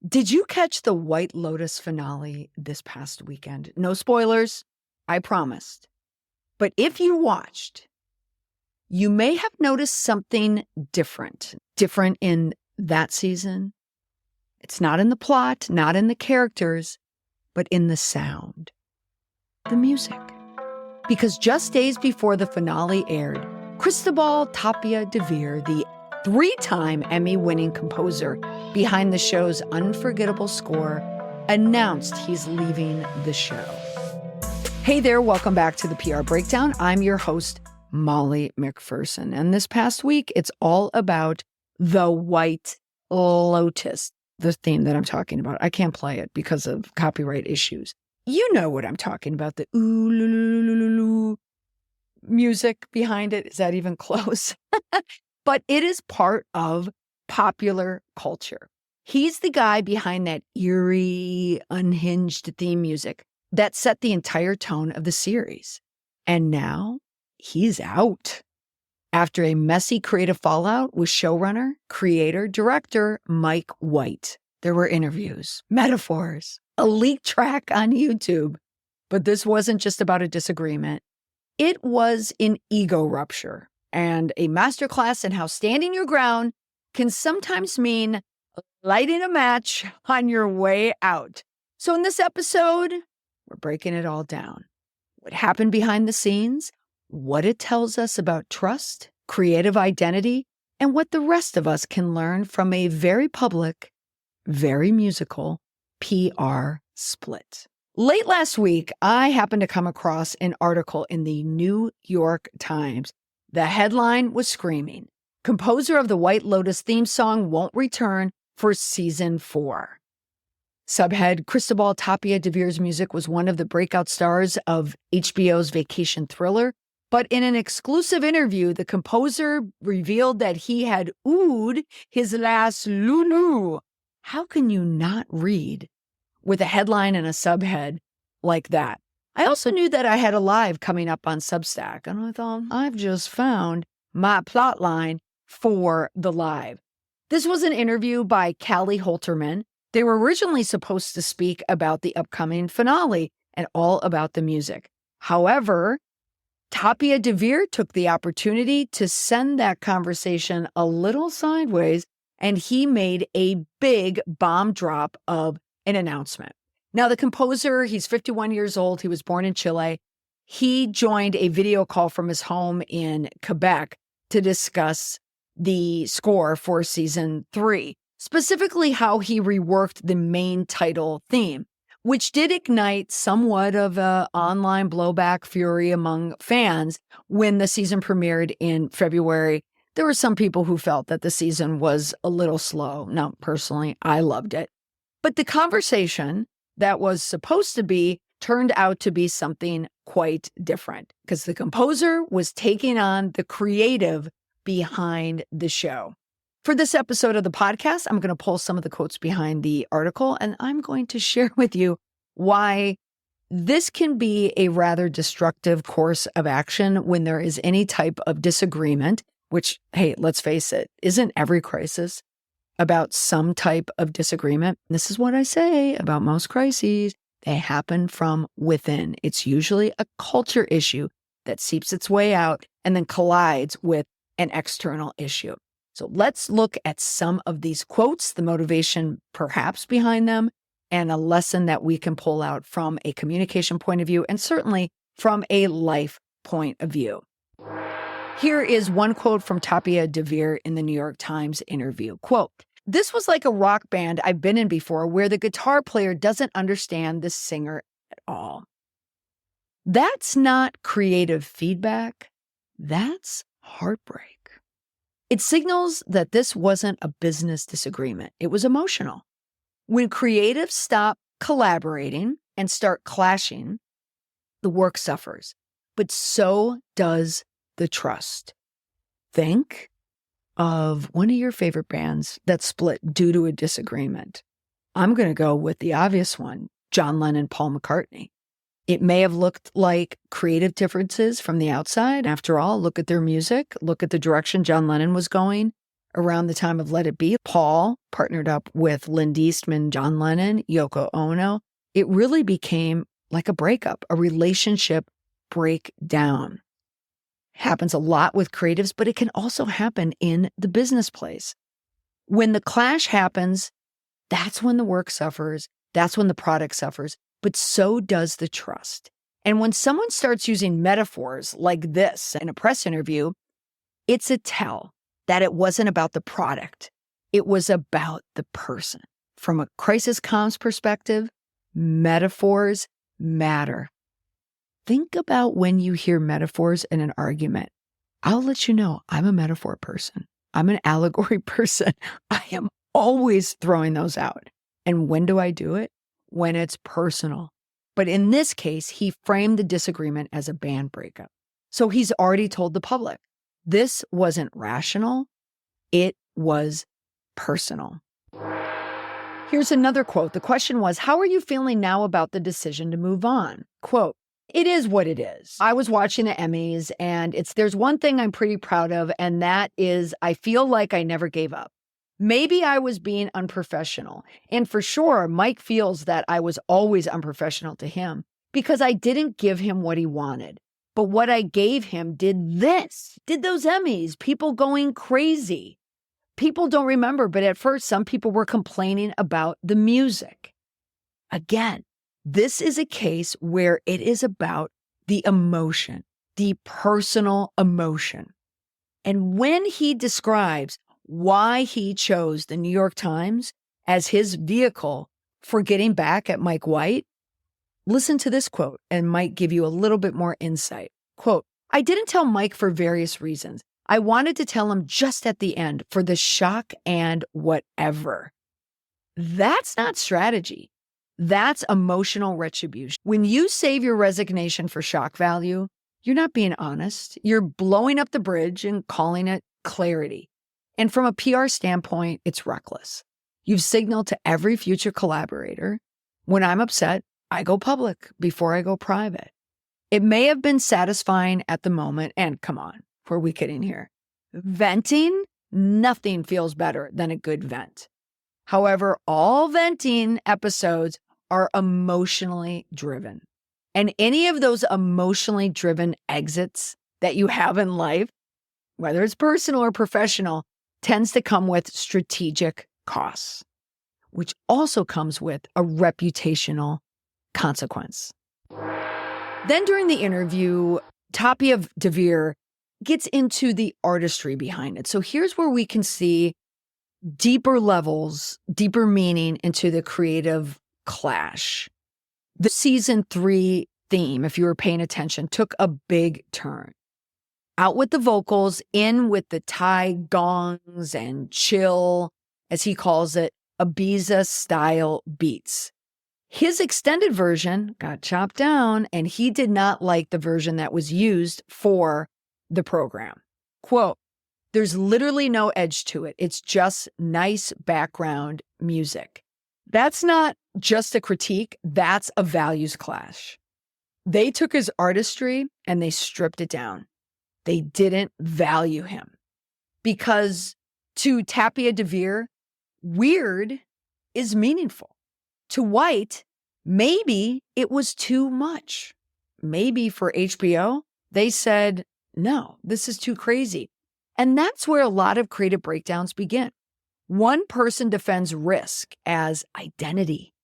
Did you catch the White Lotus finale this past weekend? No spoilers, I promised. But if you watched, you may have noticed something different. Different in that season. It's not in the plot, not in the characters, but in the sound, the music. Because just days before the finale aired, Cristobal Tapia de Vere, the three-time Emmy-winning composer behind the show's unforgettable score, announced he's leaving the show. Hey there, welcome back to the PR Breakdown. I'm your host, Molly McPherson. And this past week, it's all about the White Lotus, the theme that I'm talking about. I can't play it because of copyright issues. You know what I'm talking about, the ooh music behind it. Is that even close? But it is part of popular culture. He's the guy behind that eerie, unhinged theme music that set the entire tone of the series. And now he's out. After a messy creative fallout with showrunner, creator, director Mike White. There were interviews, metaphors, a leaked track on YouTube. But this wasn't just about a disagreement. It was an ego rupture and a masterclass in how standing your ground can sometimes mean lighting a match on your way out. So in this episode, we're breaking it all down. What happened behind the scenes, what it tells us about trust, creative identity, and what the rest of us can learn from a very public, very musical PR split. Late last week, I happened to come across an article in the New York Times. The headline was screaming, "Composer of the White Lotus theme song won't return for season 4. Subhead, Cristobal Tapia de Vere's music was one of the breakout stars of HBO's vacation thriller, but in an exclusive interview, the composer revealed that he had oohed his last Lulu. How can you not read with a headline and a subhead like that? I also knew that I had a live coming up on Substack, and I thought, I've just found my plot line for the live. This was an interview by Callie Holterman. They were originally supposed to speak about the upcoming finale and all about the music. However, Tapia de Vere took the opportunity to send that conversation a little sideways, and he made a big bomb drop of an announcement. Now, the composer, he's 51 years old. He was born in Chile. He joined a video call from his home in Quebec to discuss the score for season 3, specifically how he reworked the main title theme, which did ignite somewhat of an online blowback fury among fans when the season premiered in February. There were some people who felt that the season was a little slow. Now, personally, I loved it. But the conversation that was supposed to be turned out to be something quite different because the composer was taking on the creative behind the show. For this episode of the podcast, I'm going to pull some of the quotes behind the article, and I'm going to share with you why this can be a rather destructive course of action when there is any type of disagreement, which, hey, let's face it, isn't every crisis about some type of disagreement? This is what I say about most crises. They happen from within. It's usually a culture issue that seeps its way out and then collides with an external issue. So let's look at some of these quotes, the motivation perhaps behind them, and a lesson that we can pull out from a communication point of view and certainly from a life point of view. Here is one quote from Tapia de Vere in the New York Times interview. Quote, "This was like a rock band I've been in before where the guitar player doesn't understand the singer at all. That's not creative feedback. That's heartbreak. It signals that this wasn't a business disagreement. It was emotional. When creatives stop collaborating and start clashing, the work suffers, but so does the trust. Think of one of your favorite bands that split due to a disagreement. I'm going to go with the obvious one, John Lennon, Paul McCartney. It may have looked like creative differences from the outside. After all, look at their music, look at the direction John Lennon was going. around the time of Let It Be. Paul partnered up with Lindy Eastman, John Lennon, Yoko Ono. It really became like a breakup, a relationship breakdown. Happens a lot with creatives, but it can also happen in the business place. When the clash happens, that's when the work suffers. That's when the product suffers, but so does the trust. And when someone starts using metaphors like this in a press interview, it's a tell that it wasn't about the product. It was about the person. From a crisis comms perspective, metaphors matter. Think about when you hear metaphors in an argument. I'll let you know, I'm a metaphor person. I'm an allegory person. I am always throwing those out. And when do I do it? When it's personal. But in this case, he framed the disagreement as a band breakup. So he's already told the public, this wasn't rational. It was personal. Here's another quote. The question was, how are you feeling now about the decision to move on? Quote, it is what it is. I was watching the Emmys, and there's one thing I'm pretty proud of, and that is I feel like I never gave up. Maybe I was being unprofessional. And for sure, Mike feels that I was always unprofessional to him because I didn't give him what he wanted. But what I gave him did those Emmys, people going crazy. People don't remember, but at first, some people were complaining about the music. Again, this is a case where it is about the emotion, the personal emotion. And when he describes why he chose the New York Times as his vehicle for getting back at Mike White, listen to this quote and might give you a little bit more insight. Quote, I didn't tell Mike for various reasons. I wanted to tell him just at the end for the shock and whatever. That's not strategy. That's emotional retribution. When you save your resignation for shock value, you're not being honest. You're blowing up the bridge and calling it clarity. And from a PR standpoint, it's reckless. You've signaled to every future collaborator, when I'm upset, I go public before I go private. It may have been satisfying at the moment, and come on, where are we kidding here? Venting, nothing feels better than a good vent. However, all venting episodes are emotionally driven. And any of those emotionally driven exits that you have in life, whether it's personal or professional, tends to come with strategic costs, which also comes with a reputational consequence. Then during the interview, Tapia de Vere gets into the artistry behind it. So here's where we can see deeper levels, deeper meaning into the creative clash. The season 3 theme, if you were paying attention, took a big turn. Out with the vocals, in with the Thai gongs and chill, as he calls it, Ibiza-style beats. His extended version got chopped down, and he did not like the version that was used for the program. Quote, there's literally no edge to it. It's just nice background music. That's not just a critique. That's a values clash. They took his artistry and they stripped it down. They didn't value him because to Tapia de Vere, weird is meaningful. To White, maybe it was too much. Maybe for HBO, they said, no, this is too crazy. And that's where a lot of creative breakdowns begin. One person defends risk as identity,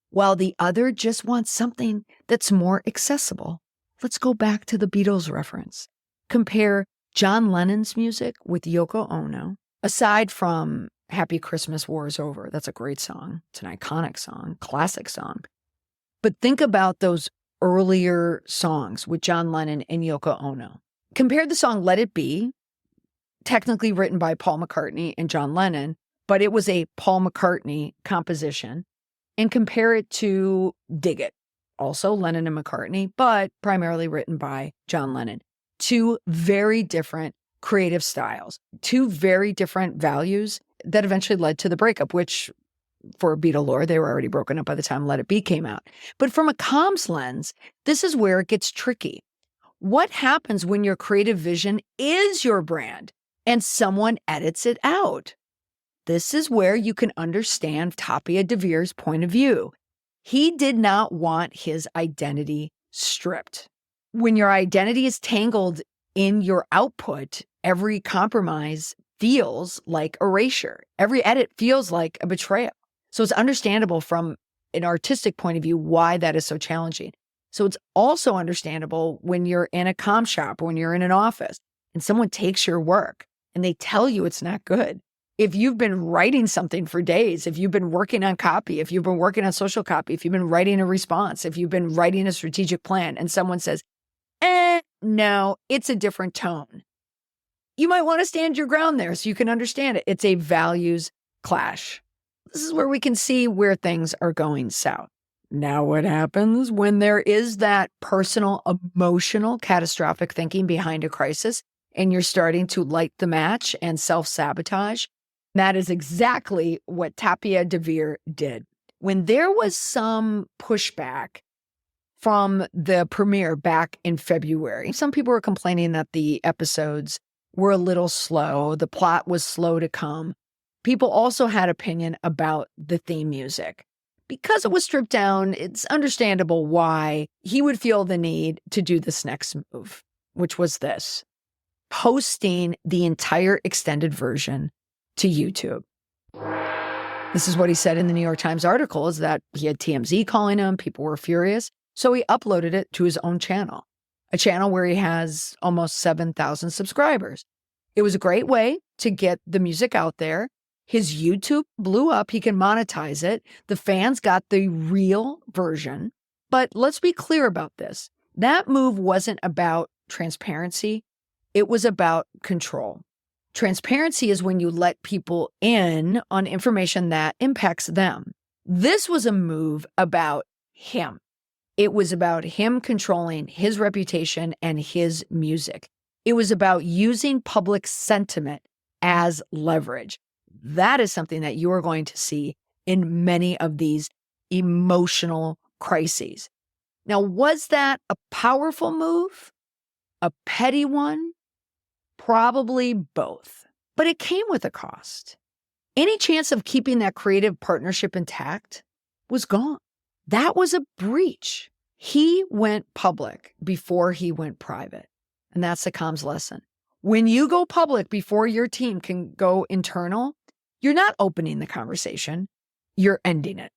while the other just wants something that's more accessible. Let's go back to the Beatles reference. Compare John Lennon's music with Yoko Ono. Aside from Happy Christmas, War is Over, that's a great song. It's an iconic song, classic song. But think about those earlier songs with John Lennon and Yoko Ono. Compare the song Let It Be, technically written by Paul McCartney and John Lennon, but it was a Paul McCartney composition, and compare it to Dig It, also Lennon and McCartney, but primarily written by John Lennon. Two very different creative styles, two very different values that eventually led to the breakup, which for Beatle lore, they were already broken up by the time Let It Be came out. But from a comms lens, this is where it gets tricky. What happens when your creative vision is your brand and someone edits it out. This is where you can understand Tapia de Vere's point of view. He did not want his identity stripped. When your identity is tangled in your output, every compromise feels like erasure. Every edit feels like a betrayal. So it's understandable from an artistic point of view why that is so challenging. So it's also understandable when you're in a comm shop, when you're in an office, and someone takes your work and they tell you it's not good. If you've been writing something for days, if you've been working on copy, if you've been working on social copy, if you've been writing a response, if you've been writing a strategic plan, and someone says, no, it's a different tone, you might want to stand your ground there so you can understand it. It's a values clash. This is where we can see where things are going south. Now, what happens when there is that personal, emotional, catastrophic thinking behind a crisis and you're starting to light the match and self-sabotage? That is exactly what Tapia de Vere did. When there was some pushback from the premiere back in February, some people were complaining that the episodes were a little slow. The plot was slow to come. People also had opinion about the theme music. Because it was stripped down, it's understandable why he would feel the need to do this next move, which was this: posting the entire extended version to YouTube. This is what he said in the New York Times article, is that he had TMZ calling him. People were furious. So he uploaded it to his own channel, a channel where he has almost 7,000 subscribers. It was a great way to get the music out there. His YouTube blew up. He can monetize it. The fans got the real version. But let's be clear about this. That move wasn't about transparency. It was about control. Transparency is when you let people in on information that impacts them. This was a move about him. It was about him controlling his reputation and his music. It was about using public sentiment as leverage. That is something that you are going to see in many of these emotional crises. Now, was that a powerful move? A petty one? Probably both. But it came with a cost. Any chance of keeping that creative partnership intact was gone. That was a breach. He went public before he went private. And that's the comms lesson. When you go public before your team can go internal, you're not opening the conversation, you're ending it.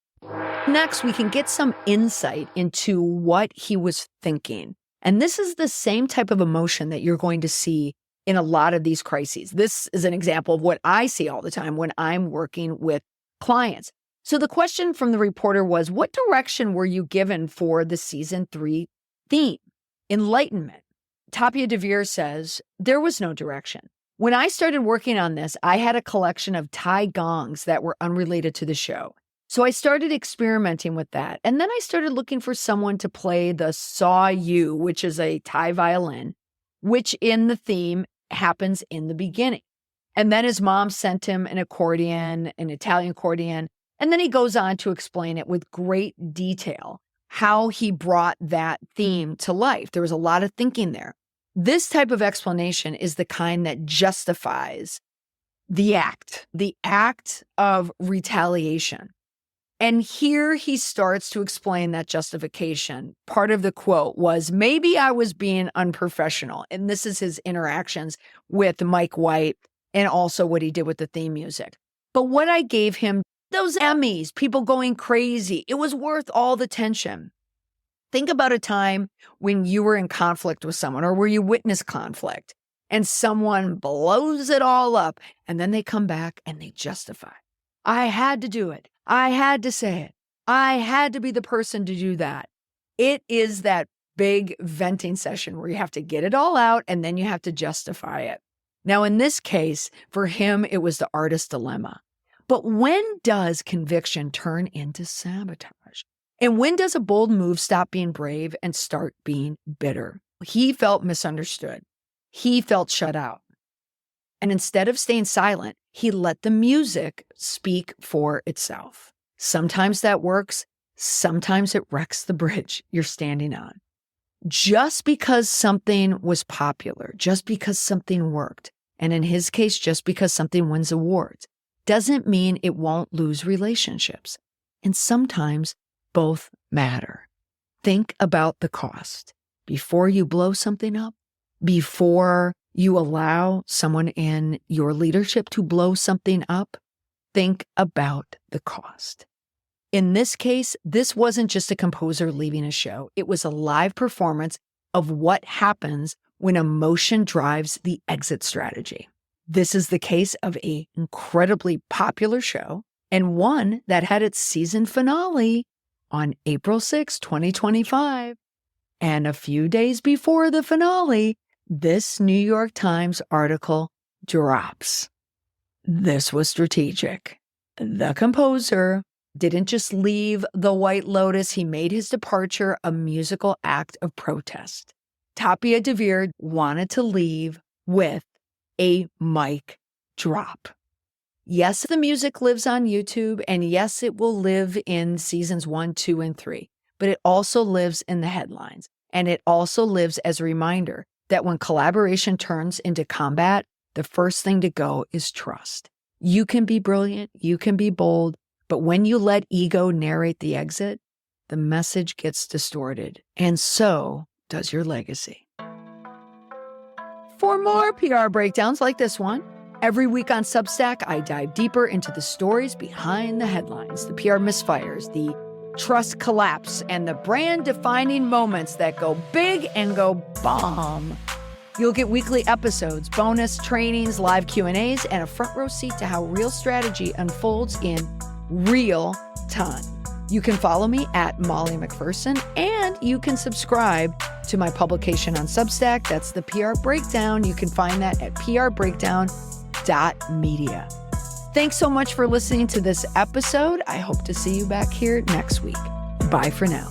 Next, we can get some insight into what he was thinking. And this is the same type of emotion that you're going to see in a lot of these crises. This is an example of what I see all the time when I'm working with clients. So the question from the reporter was, what direction were you given for the season 3 theme? Enlightenment. Tapia de Vere says, there was no direction. When I started working on this, I had a collection of Thai gongs that were unrelated to the show. So I started experimenting with that. And then I started looking for someone to play the Saw You, which is a Thai violin, which in the theme happens in the beginning. And then his mom sent him an accordion, an Italian accordion. And then he goes on to explain it with great detail, how he brought that theme to life. There was a lot of thinking there. This type of explanation is the kind that justifies the act of retaliation. And here he starts to explain that justification. Part of the quote was, maybe I was being unprofessional. And this is his interactions with Mike White and also what he did with the theme music. But what I gave him, those Emmys, people going crazy, it was worth all the tension. Think about a time when you were in conflict with someone or where you witnessed conflict and someone blows it all up and then they come back and they justify. I had to do it. I had to say it. I had to be the person to do that. It is that big venting session where you have to get it all out and then you have to justify it. Now, in this case, for him, it was the artist's dilemma. But when does conviction turn into sabotage? And when does a bold move stop being brave and start being bitter? He felt misunderstood. He felt shut out. And instead of staying silent, he let the music speak for itself. Sometimes that works. Sometimes it wrecks the bridge you're standing on. Just because something was popular, just because something worked, and in his case, just because something wins awards, doesn't mean it won't lose relationships. And sometimes both matter. Think about the cost. Before you blow something up, before you allow someone in your leadership to blow something up, think about the cost. In this case, this wasn't just a composer leaving a show. It was a live performance of what happens when emotion drives the exit strategy. This is the case of an incredibly popular show and one that had its season finale on April 6, 2025. And a few days before the finale, this New York Times article drops. This was strategic. The composer didn't just leave the White Lotus, he made his departure a musical act of protest. Tapia de Vere wanted to leave with a mic drop. Yes, the music lives on YouTube, and yes, it will live in seasons 1, 2, and 3, but it also lives in the headlines. And it also lives as a reminder that when collaboration turns into combat, the first thing to go is trust. You can be brilliant, you can be bold, but when you let ego narrate the exit, the message gets distorted, and so does your legacy. For more PR breakdowns like this one, every week on Substack, I dive deeper into the stories behind the headlines, the PR misfires, the trust collapse, and the brand-defining moments that go big and go bomb. You'll get weekly episodes, bonus trainings, live Q&As, and a front row seat to how real strategy unfolds in real time. You can follow me at Molly McPherson, and you can subscribe to my publication on Substack. That's the PR Breakdown. You can find that at prbreakdown.media. Thanks so much for listening to this episode. I hope to see you back here next week. Bye for now.